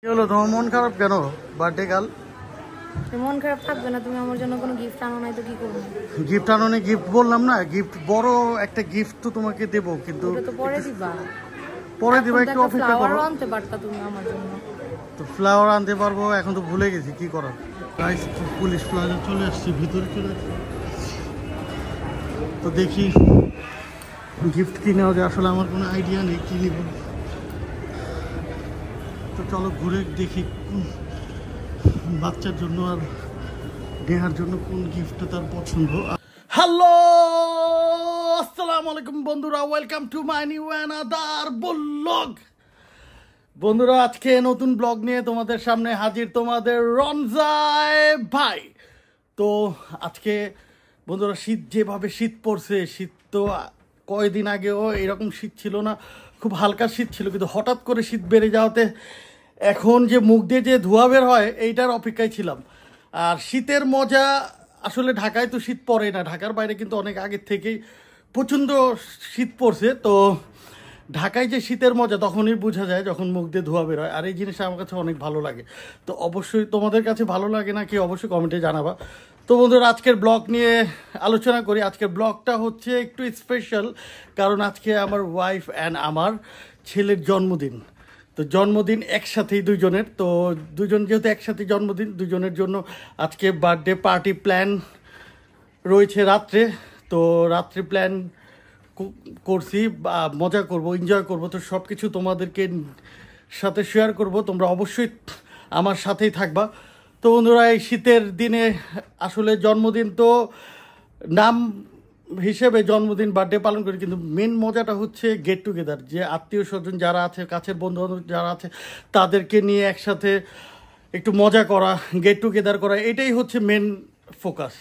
কি হলো তোমার মন খারাপ কেন? বার্থডে কাল মন খারাপ থাকবে না? তুমি আমার জন্য কোনো গিফট আনো নাই তো কি করব? গিফট আনো না? গিফট বললাম না, গিফট বড় একটা গিফট তো তোমাকে দেব, কিন্তু ওটা তো পরে দিবা। পরে দিবা, একটু অপেক্ষা করো। ফ্লাওয়ার আনতে পারতা তুমি আমার জন্য। তো ফ্লাওয়ার আনতে পারবো, এখন তো ভুলে গেছি, কি করার। গাইস পুলিশ প্লাজা চলে আসছি, ভিতরে চলে আসছি। তো দেখি গিফট কি নেওয়া যায়, আসলে আমার কোনো আইডিয়া নেই কি নিব। তো চলো ঘুরে দেখি বাচ্চার জন্য আর নেহার জন্য কোন গিফটটা তার পছন্দ। হ্যালো, আসসালামু আলাইকুম বন্ধুরা, welcome to my new another blog. বন্ধুরা, আজকে নতুন ব্লগ নিয়ে তোমাদের সামনে হাজির তোমাদের রনজাই ভাই। তো আজকে বন্ধুরা, শীত যেভাবে শীত পড়ছে, শীত তো কয়েকদিন আগেও এরকম শীত ছিল না, খুব হালকা শীত ছিল, কিন্তু হঠাৎ করে শীত বেড়ে যাওয়াতে এখন যে মুখ দিয়ে যে ধোঁয়া বের হয় এইটার অপেক্ষায় ছিলাম। আর শীতের মজা আসলে ঢাকায় তো শীত পড়ে না, ঢাকার বাইরে কিন্তু অনেক আগের থেকেই প্রচণ্ড শীত পড়ছে। তো ঢাকায় যে শীতের মজা তখনই বোঝা যায় যখন মুখ দিয়ে ধোঁয়া বের হয়, আর এই জিনিসটা আমার কাছে অনেক ভালো লাগে। তো অবশ্যই তোমাদের কাছে ভালো লাগে না কি অবশ্যই কমেন্টে জানাবা। তো বন্ধুরা, আজকের ব্লগ নিয়ে আলোচনা করি। আজকের ব্লগটা হচ্ছে একটু স্পেশাল, কারণ আজকে আমার ওয়াইফ অ্যান্ড আমার ছেলের জন্মদিন। তো জন্মদিন একসাথেই দুজনের, তো দুজন যেহেতু একসাথে জন্মদিন, দুজনের জন্য আজকে বার্থডে পার্টি প্ল্যান রয়েছে রাত্রে। তো রাত্রে প্ল্যান করছি, মজা করব, এনজয় করব। তো সব কিছু তোমাদেরকে সাথে শেয়ার করব, তোমরা অবশ্যই আমার সাথেই থাকবা। তো বন্ধুরা, এই শীতের দিনে আসলে জন্মদিন তো নাম হিসেবে জন্মদিন বার্থডে পালন করি, কিন্তু মেন মজাটা হচ্ছে গেট টুগেদার, যে আত্মীয় স্বজন যারা আছে, কাছের বন্ধু বান্ধব যারা আছে, তাদেরকে নিয়ে একসাথে একটু মজা করা, গেট টুগেদার করা, এটাই হচ্ছে মেন ফোকাস।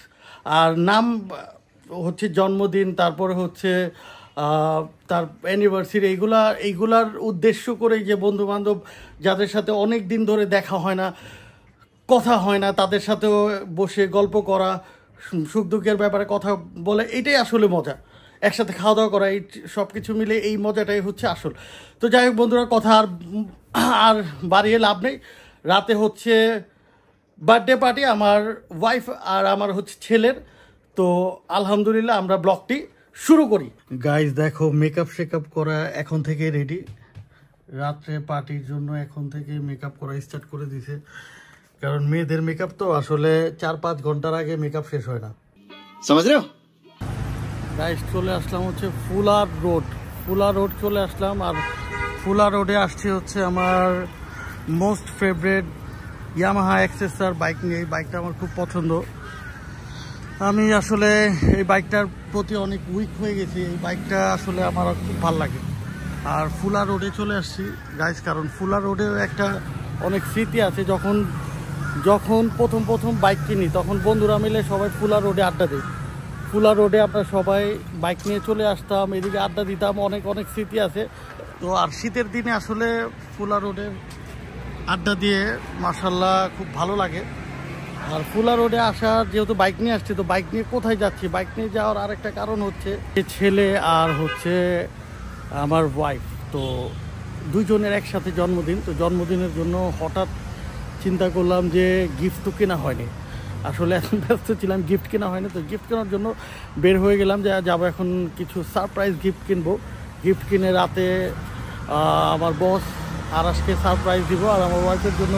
আর নাম হচ্ছে জন্মদিন, তারপরে হচ্ছে তার অ্যানিভার্সারি, এইগুলার উদ্দেশ্য করে যে বন্ধু বান্ধব যাদের সাথে অনেক দিন ধরে দেখা হয় না, কথা হয় না, তাদের সাথেও বসে গল্প করা, সুখ দুঃখের ব্যাপারে কথা বলে, এটাই আসলে মজা। একসাথে খাওয়া দাওয়া করা, এই সব কিছু মিলে এই মজাটাই হচ্ছে আসল। তো যাই হোক বন্ধুরা, কথা আর বাড়িয়ে লাভ নেই। রাতে হচ্ছে বার্থডে পার্টি আমার ওয়াইফ আর আমার হচ্ছে ছেলের। তো আলহামদুলিল্লাহ আমরা ব্লগটি শুরু করি। গাইজ দেখো, মেকআপ শেকআপ করা এখন থেকে রেডি, রাত্রে পার্টির জন্য এখন থেকে মেকআপ করা স্টার্ট করে দিছে। কারণ মেয়েদের মেকআপ তো আসলে 4-5 ঘন্টার আগে মেকআপ শেষ হয় না, समझ रहे हो। গাইজ চলে আসলাম হচ্ছে ফুলা রোড চলে আসলাম। আর ফুলা রোডে আসছি হচ্ছে আমার মোস্ট ফেভারিট ইয়ামাহা এক্সেসার বাইক নিয়ে। এই বাইকটা আমার খুব পছন্দ, আমি আসলে এই বাইকটার প্রতি অনেক উইক হয়ে গেছি। এই বাইকটা আসলে আমার খুব ভালো লাগে। আর ফুলা রোডে চলে আসছি গাইজ, কারণ ফুলা রোডেও একটা অনেক স্মৃতি আছে। যখন প্রথম বাইক কিনি, তখন বন্ধুরা মিলে সবাই ফুলা রোডে আড্ডা দিই। ফুলা রোডে আমরা সবাই বাইক নিয়ে চলে আসতাম, এদিকে আড্ডা দিতাম, অনেক স্মৃতি আছে। তো আর শীতের দিনে আসলে ফুলা রোডের আড্ডা দিয়ে মাশাআল্লাহ খুব ভালো লাগে। আর ফুলা রোডে আসার যেহেতু বাইক নিয়ে আসছি, তো বাইক নিয়ে কোথায় যাচ্ছি, বাইক নিয়ে যাওয়ার আরেকটা কারণ হচ্ছে ছেলে আর হচ্ছে আমার ওয়াইফ, তো দুজনের একসাথে জন্মদিন। তো জন্মদিনের জন্য হঠাৎ চিন্তা করলাম যে গিফট তো কেনা হয়নি, আসলে এখন ব্যস্ত ছিলাম, গিফট কেনা হয়নি। তো গিফট কেনার জন্য বের হয়ে গেলাম, যে যাবো এখন কিছু সারপ্রাইজ গিফট কিনবো। গিফট কিনে রাতে আমার বস আরাসকে সারপ্রাইজ দিব, আর আমার ওয়াইফের জন্য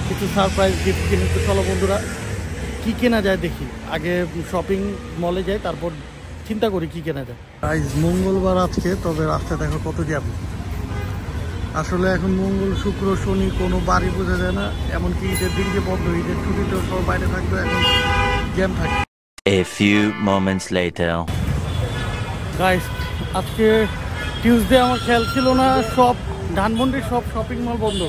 কিছু সারপ্রাইজ গিফট কিনে। তো চলো বন্ধুরা, কী কেনা যায় দেখি, আগে শপিং মলে যাই, তারপর চিন্তা করি কী কেনা যায়। আজ মঙ্গলবার আজকে, তবে রাস্তায় দেখো কত জ্যাম। আসলে এখন মঙ্গল শুক্র শনি কোনো বাড়ি বোঝা যায় না, এমনকি ঈদের দিন যে বন্ধ, ঈদের ছুটিতেও সব বাইরে থাকবে, এখন জ্যাম থাকে। A few moments later. Guys, আজকে টিউসডে, আমার খেয়াল ছিল না সব ধানমন্ডির সব শপিং মল বন্ধ।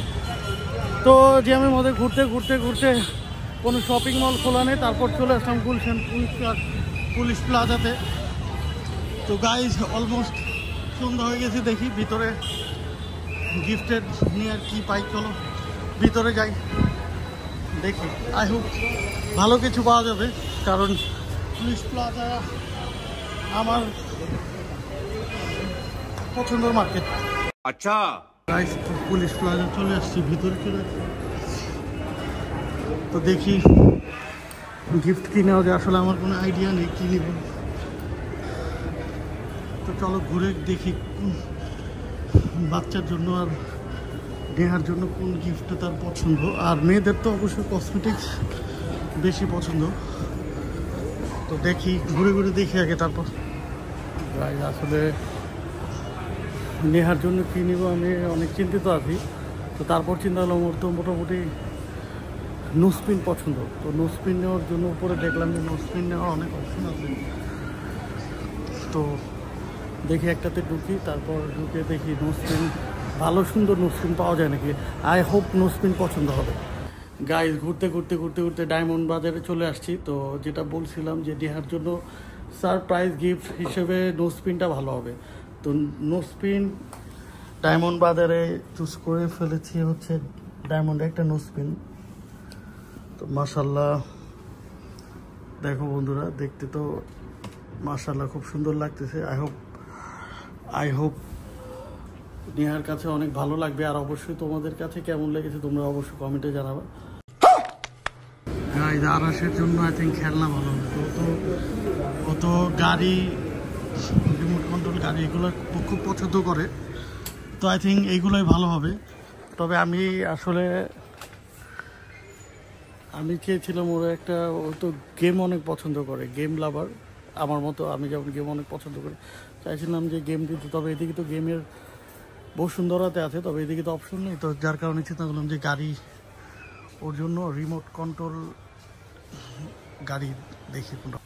তো জ্যামের মধ্যে ঘুরতে কোনো শপিং মল খোলা নেই, তারপর চলে আসলাম গুলশান পুলিশ প্লাজাতে। তো গাইস অলমোস্ট সন্ধ্যা হয়ে গেছে, দেখি ভিতরে গিফটের নিয়ে আর কি পাই। চলো ভিতরে যাই, দেখি, আই হোপ ভালো কিছু পাওয়া যাবে, কারণ পুলিশ প্লাজা আমার পছন্দের মার্কেট। আচ্ছা গাইস, পুলিশ প্লাজা চলে আসছি, ভিতরে চলে আসছি। তো দেখি গিফট কি নেওয়া যায়, আসলে আমার কোনো আইডিয়া নেই কি নেব। তো চলো ঘুরে দেখি বাচ্চার জন্য আর নেহার জন্য কোন গিফটটা তার পছন্দ। আর মেয়েদের তো অবশ্যই কসমেটিক্স বেশি পছন্দ। তো দেখি ঘুরে ঘুরে দেখি আগে, তারপর আসলে নেহার জন্য কী নিব আমি অনেক চিন্তিত আছি। তো তারপর চিন্তা হলো ওর তো মোটামুটি নোজপিন পছন্দ। তো নোজপিন নেওয়ার জন্য উপরে দেখলাম যে নোজপিন নেওয়ার অনেক অপশন আছে। তো দেখি একটাতে ঢুকি, তারপর ঢুকে দেখি নোজপিন ভালো সুন্দর নোজপিন পাওয়া যায় নাকি। আই হোপ নোজপিন পছন্দ হবে। গাইজ ঘুরতে ঘুরতে ঘুরতে ঘুরতে ডায়মন্ড বাজারে চলে আসছি। তো যেটা বলছিলাম যে নেহার জন্য সারপ্রাইজ গিফট হিসেবে নোজপিনটা ভালো হবে। তো নোজপিন ডায়মন্ড বাজারে চুজ করে ফেলেছি হচ্ছে ডায়মন্ডে একটা নোজপিন। তো মাশাল্লাহ দেখো বন্ধুরা, দেখতে তো মাশাল্লাহ খুব সুন্দর লাগতেছে। আই হোপ নেহার কাছে অনেক ভালো লাগবে। আর অবশ্যই তোমাদের কাছে কেমন লেগেছে তোমরা অবশ্যই কমেন্টে জানাবে। গাইজ আরাসের জন্য আই থিঙ্ক খেলনা ভালো হবে। ও তো গাড়ি, রিমোট কন্ট্রোল গাড়ি এগুলো খুব পছন্দ করে। তো আই থিঙ্ক এইগুলোই ভালো হবে। তবে আমি চেয়েছিলাম ও তো গেম অনেক পছন্দ করে, গেম লাভার আমার মতো। আমি যেমন গেম অনেক পছন্দ করি, চাইছিলাম যে গেম দিতে। তবে এদিকে তো গেমের বসুন্ধরাতে আছে, তবে এদিকে তো অপশন নেই। তো যার কারণে চিন্তা করলাম যে গাড়ি ওর জন্য রিমোট কন্ট্রোল গাড়ি দেখি কোনটা।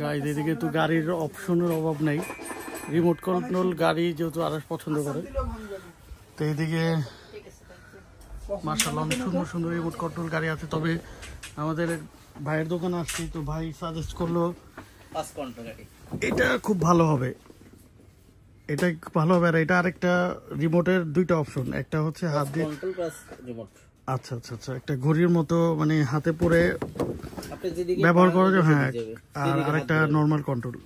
গাইজ এদিকে তো গাড়ির অপশনের অভাব নেই, রিমোট কন্ট্রোল গাড়ি যেহেতু আরাস পছন্দ করে। তো এইদিকে মাশাআল্লাহ অনেক সুন্দর সুন্দর রিমোট কন্ট্রোল গাড়ি আছে। তবে আমাদের ভাইয়ের দোকানে আসছি, তো ভাই সাজেস্ট করলো এটা খুব ভালো হবে, এটা ভালো হবে। আর এটা আরেকটা রিমোটের দুইটা অপশন, একটা হচ্ছে হাত দিয়ে, আচ্ছা আচ্ছা আচ্ছা, একটা ঘড়ির মতো মানে হাতে পরে ব্যবহার করা যায়, হ্যাঁ। আর আরেকটা নর্মাল কন্ট্রোল।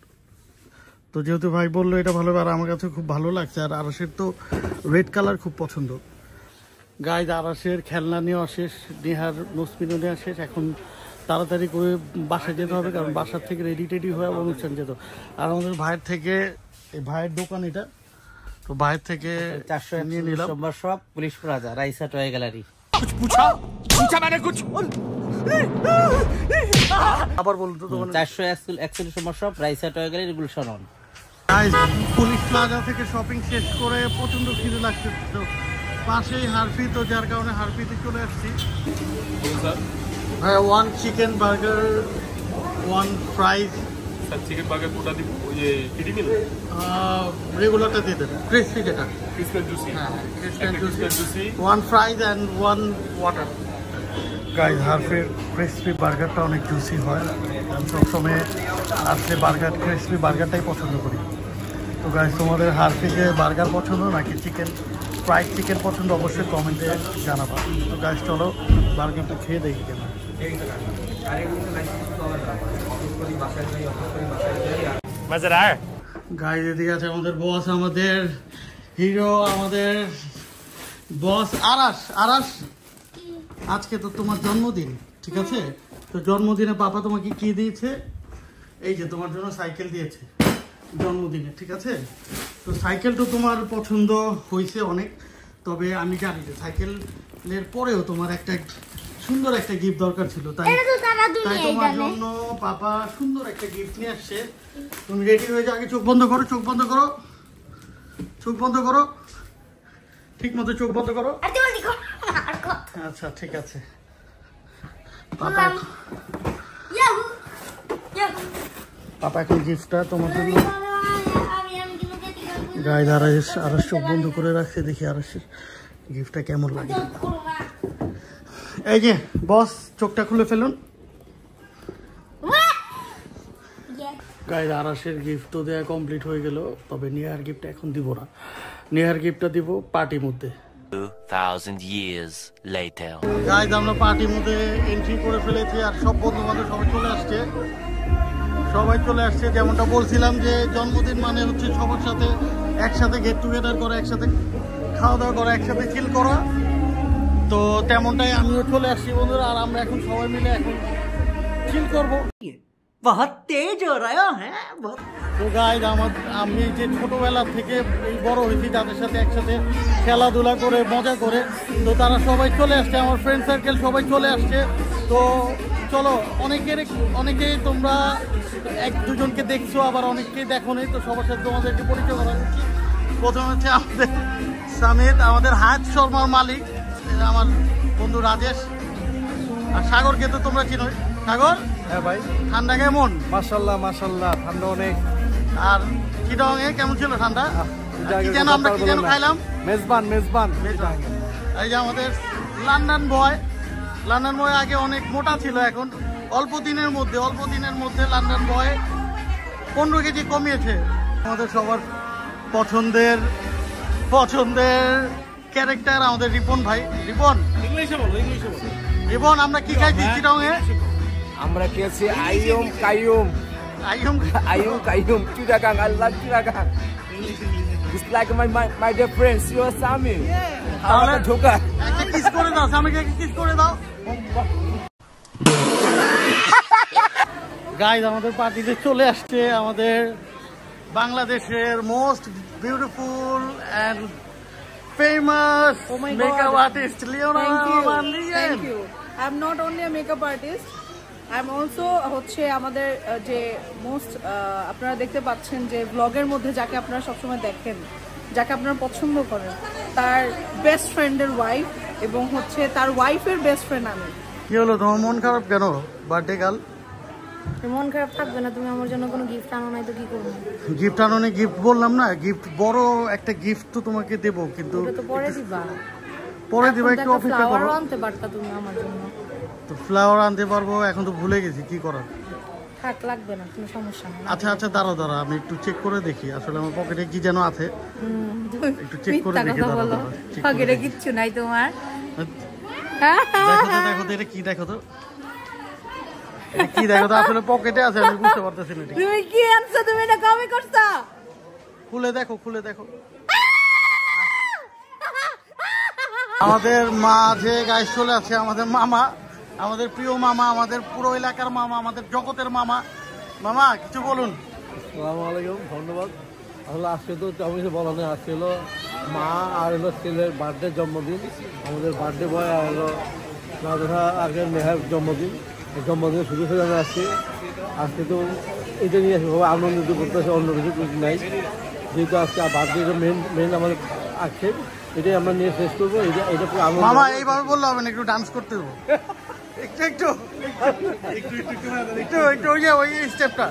তো যেহেতু ভাই বললো এটা ভালো হবে, আর আমার কাছে খুব ভালো লাগছে। আর আরাসের তো রেড কালার খুব পছন্দ। গাইজ আরাসের খেলনা নেওয়া শেষ, নেহার নোজপিনও নেওয়া শেষ। এখন তাড়াতাড়ি করে বাসায় যেতে হবে, কারণ বাসার থেকে রেডি টেডি হয়ে অনুষ্ঠান যেত। আর আমাদের ভাইয়ের থেকে, এই ভাইয়ের দোকান এটা, তো ভাইয়ের থেকে 400 নিয়ে নিলাম। সোমবার সব police plaza, Raisa toy gallery. আবার বলতো দোকান 441 সোমবার সব, Raisa toy gallery, Gulshan. Police plaza থেকে শপিং শেষ করে প্রচন্ড খিদে লাগছে। তো পাশেই হারফি, তো যার কারণে হারফিতে চলে আসছি। হ্যাঁ, 1 chicken burger, 1 fries. Chicken burger কোটা দিব, ওই যে পিডি মিল রেগুলারটা দিয়ে দেবেন, ক্রিসপি যেটা, ক্রিসপি এন্ড জুসি। হ্যাঁ crispy and juicy, 1 fries and 1 water. Guys হারফির ক্রিসপি বার্গারটা অনেক জুসি হয়। আমি সবসময় আসলে ক্রিসপি বার্গারটাই পছন্দ করি। তো গাইজ তোমাদের হারফিতে বার্গার পছন্দ নাকি ফ্রাইড চিকেন পছন্দ অবশ্যই কমেন্টে জানাবা। তো গাইজ চলো বার্গারটা খেয়ে দেখি কেন। গাইজ এদিকে আছে আমাদের বস, আমাদের হিরো, আমাদের বস আরাস। আজকে তো তোমার জন্মদিন, ঠিক আছে? তো জন্মদিনে পাপা তোমাকে কি দিয়েছে? এই যে তোমার জন্য সাইকেল দিয়েছে জন্মদিনে, ঠিক আছে? তো সাইকেল তো তোমার পছন্দ হয়েছে অনেক। তবে আমি জানি যে সাইকেলের পরেও তোমার একটা সুন্দর একটা গিফট দরকার ছিল, তাই তোমার জন্য পাপা সুন্দর একটা গিফট নিয়ে আসছে। তুমি রেডি হয়ে যাও, আগে চোখ বন্ধ করো, চোখ বন্ধ করো, ঠিক মতো চোখ বন্ধ করো। আচ্ছা ঠিক আছে। পাপা এখন গিফটটা তোমার জন্য। গাইজ আরাস চোখ বন্ধ করে রাখছে, দেখি আরাসের গিফটটা কেমন লাগে। এই যে বস, চোখটা খুলে ফেলুন। গাইজ আরাসের গিফট তো দেওয়া কমপ্লিট হয়ে গেল। তবে নেহার গিফটটা এখন দিব না, নেহার গিফটটা দিব পার্টির মধ্যে। 2000 years later. গাইজ আমরা পার্টির মধ্যে এন্ট্রি করে ফেলেছি, আর সব বন্ধু বান্ধব সবাই চলে আসছে। যেমনটা বলছিলাম যে জন্মদিন মানে হচ্ছে সবার সাথে একসাথে গেট টুগেদার করা, একসাথে খাওয়া দাওয়া করা, একসাথে চিল করা। তো তেমনটাই আমিও চলে আসছি বন্ধুরা, আর আমরা এখন সবাই মিলে এখন চিল করবো। बहुत तेज हो रहा है बहुत। তো গাইজ আমি যে ছোটবেলা থেকে এই বড় হয়েছি তাদের সাথে একসাথে খেলাধুলা করে মজা করে, তো তারা সবাই চলে আসছে, আমার ফ্রেন্ড সার্কেল সবাই চলে আসছে। তো চলো, অনেকেই তোমরা এক দুজনকে দেখছো, আবার অনেককেই দেখো নি, তো সবার সাথে তোমাদেরকে পরিচয় করা হচ্ছে। প্রথমে হচ্ছে আমাদের সামিদ, আমাদের হায়াত শর্মার মালিক, আমার বন্ধু রাজেশ, আর সাগরকে তো তোমরা চিনোই। সাগর, হ্যাঁ ভাই, ঠান্ডা কেমন? মাশাল্লাহ মাশাল্লাহ, ঠান্ডা অনেক। আর চিটং এ কেমন ছিল ঠান্ডা? কি যেন আমরা কি যেন খাইলাম? মেজবান মেজবান। এই যে আমাদের লন্ডন বয় আগে অনেক মোটা ছিল, এখন অল্প দিনের মধ্যে লন্ডন বয় 15 কেজি কমিয়েছে। আমাদের সবার পছন্দের ক্যারেক্টার আমাদের রিপন ভাই। রিপন, আমরা কি খাইছি চিটং এ? আমরা খেয়েছি আইয়ুম Qayyum Chittagong. I love Chittagong. It's like my dear friends, you are Sami. তাহলে ঢোকা একটা কিস করে দাও, স্বামীকে কিস করে দাও। গাইজ, আমাদের পার্টিতে চলে আসছে আমাদের বাংলাদেশের most beautiful and famous makeup artist Leone. Thank you. I'm not only a makeup artist, I'm also হচ্ছে আমাদের যে মোস্ট আপনারা দেখতে পাচ্ছেন যে ব্লগের মধ্যে যাকে আপনারা সবসময় দেখেন, যাকে আপনারা পছন্দ করেন, তার বেস্ট ফ্রেন্ডের ওয়াইফ, এবং হচ্ছে তার ওয়াইফের বেস্ট ফ্রেন্ড আমি। কি হলো, তোমার মন খারাপ কেন? বার্থডে কাল মন খারাপ থাকবে না, তুমি আমার জন্য কোনো গিফট আনো নাই তো কি করবো? গিফট আনোনি? গিফট বললাম না, গিফট বড় একটা গিফট তো তোমাকে দেবো, কিন্তু ওটা তো পরে দিবা। একটু অপেক্ষা করো। ফ্লাওয়ার আনতে পারতা তুমি আমার জন্য। তো ফ্লাওয়ার আনতে পারবো, এখন তো ভুলে গেছি, কি করার। থাক, লাগবে না, কোনো সমস্যা নেই। আচ্ছা দাঁড়াও, আমি একটু চেক করে দেখি, আসলে আমার পকেটে কি যেন আছে, একটু চেক করে দেখি। পকেটে কিচ্ছু নাই তোমার। দেখো তো, এটা কি? দেখো তো, আসলে পকেটে আছে, আমি বুঝতে পারতেছি না। তুমি কি আনছো? তুমি এটা কবে করছো? খুলে দেখো। আমাদের মাঝে গাইস চলে আছে আমাদের মামা, আমাদের প্রিয় মামা, আমাদের পুরো এলাকার মামা, আমাদের জগতের মামা। মামা, কিছু বলুন। আসসালামু আলাইকুম, ধন্যবাদ। আসলে আজকে তো তেমন কিছু বলা নেই, আজকে হলো মা আর হলো ছেলের বার্থডে, জন্মদিন। আমাদের বার্থডে বয় আর হলো নাজরা আগের মেহার জন্মদিন। এই জন্মদিনে শুধু আমি আসছি। আজকে তো এটা নিয়ে আনন্দিত করতেছে, অন্য কিছু নাই। যেহেতু আজকে বার্থডে মেন আমাদের আজকে এটাই আমরা নিয়ে শেষ করবো। এটা পুরো আনন্দ। মামা এইভাবে বললো হবে না, একটু ডান্স করতে দেবো, একটু ওই স্টেপটা।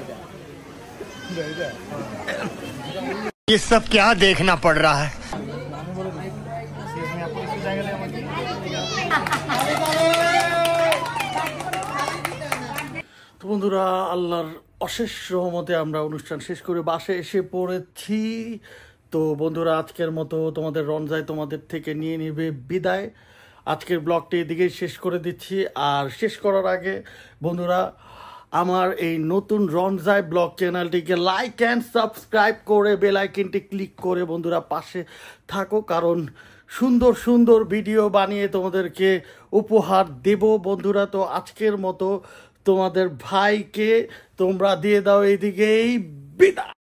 ये सब क्या देखना पड़ रहा है। তো বন্ধুরা, আল্লাহর অশেষ রহমতে আমরা অনুষ্ঠান শেষ করে বাসায় এসে পড়েছি। তো বন্ধুরা, আজকের মতো তোমাদের রমজায় তোমাদের থেকে নিয়ে নেবে বিদায়। আজকের ব্লগটি এদিকেই শেষ করে দিচ্ছি। আর শেষ করার আগে বন্ধুরা, আমার এই নতুন রমজায় ব্লগ চ্যানেলটিকে লাইক অ্যান্ড সাবস্ক্রাইব করে বেল আইকনটি ক্লিক করে বন্ধুরা পাশে থাকো, কারণ সুন্দর সুন্দর ভিডিও বানিয়ে তোমাদেরকে উপহার দেব বন্ধুরা। তো আজকের মতো তোমাদের ভাইকে তোমরা দিয়ে দাও এদিকেই বিদায়।